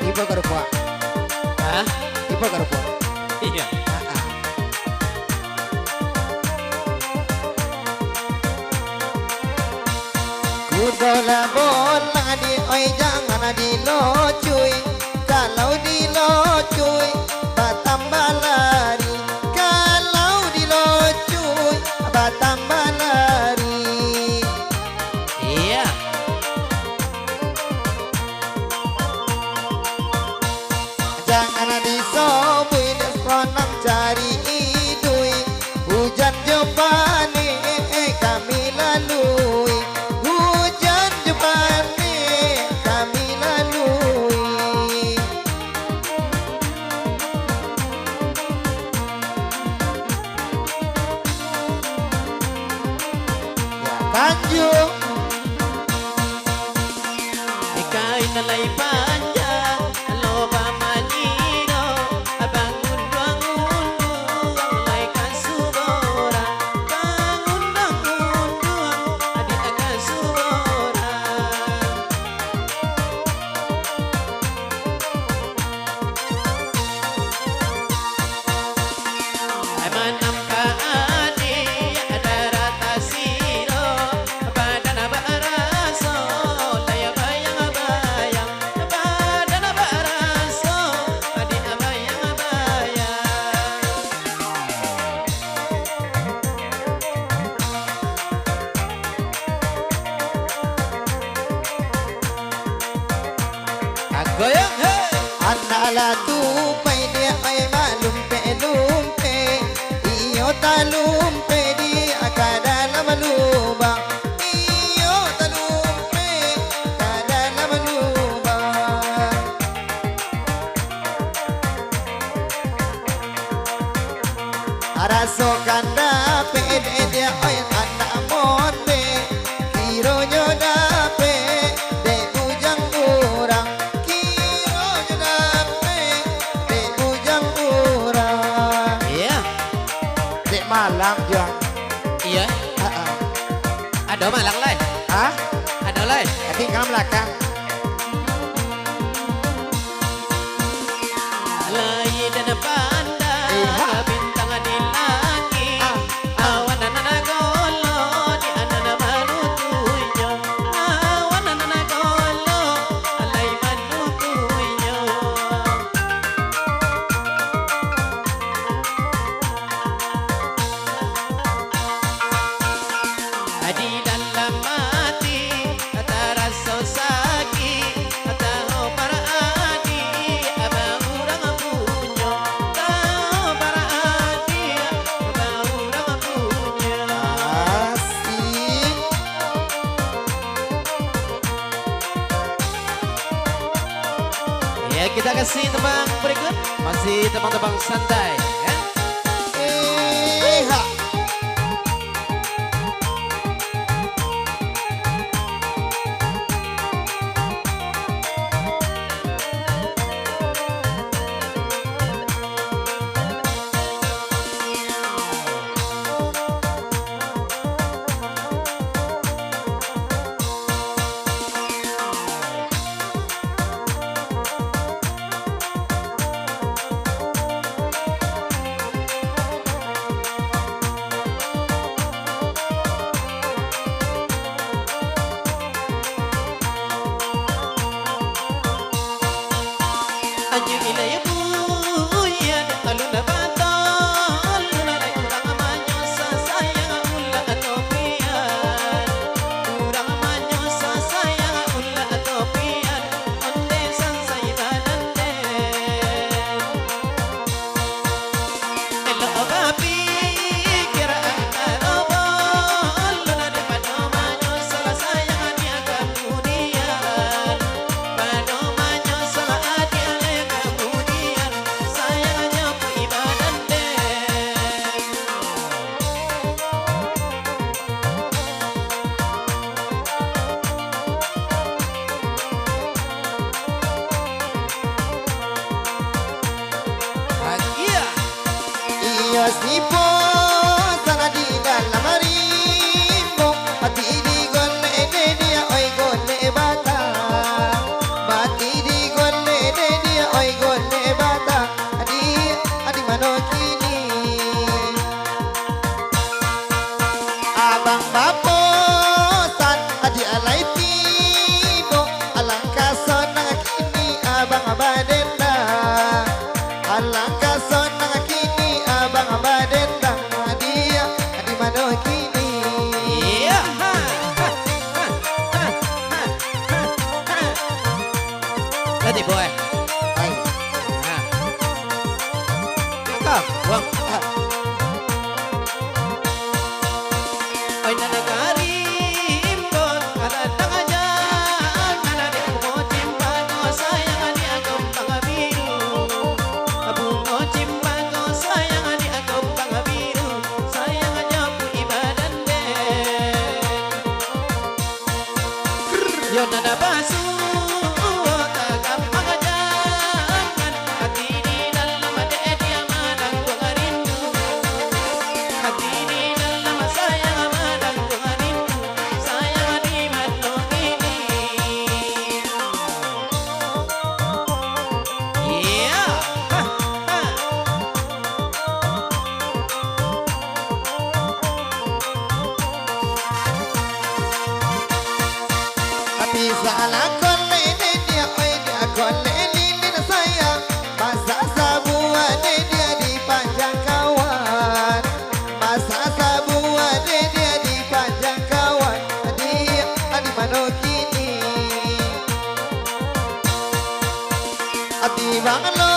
Ibu kerupuk. Hah? Ibu kerupuk. Iya. Ku bola bola di oi jangan dilocui. Kalau dilocui tambah lari. Kalau dilocui tambah lari. Iya. Jangan disobui desponang cari idui. Hujan jebani kami lalui. Hujan jebani kami lalui. Ya Tanjung Ikain nalay panjang, loba manino, bangun bangun alay kasubora, bangun bangun adik kasubora. Manam kaani ada rata siro, badan baraso, laya bayang bayang, badan baraso, adik bayang bayang. Agoyang hey. anak la tupai dia ai malumpe lumpe. Iyo talumpe dia dalam lubang. Iyo talumpe dalam lubang. Rasakan dapat dia ai anak monde. Kironyo dapat de bujang kurang. Kironyo dapat de bujang kurang. Iya, Dek Malang jang. iya. Ada malang lay, Hah? ada lay. Tinggal belakang. Lay dan pandang, Iha. bintang di langit, awan nanagolo di anana manutuyo, awan nanagolo alay manutuyo. Adi dalam mati, kata rasa sakit, kata para adi, abang urang punya, tahu para adi, abang urang punya. Asik. Ya kita kasih tebang berikut, masih tebang-tebang santai. Ya. Ha. Anjing ilay buyan, alun na batol, lunay urang manyo sa sayang ula atopian, urang manyo sa sayang ula atopian, onde sang saydanan den. Elo babi kira karobol, lunay pano manyo sa sayang niya kemudian, pano manyo sa atian kemudian, sayangnya ku ibadan den. Bahagia. Iyo sipo sana di dalam rimbo. Mati di gole dia oi gole bata. Mati di gole dia Ati bang lo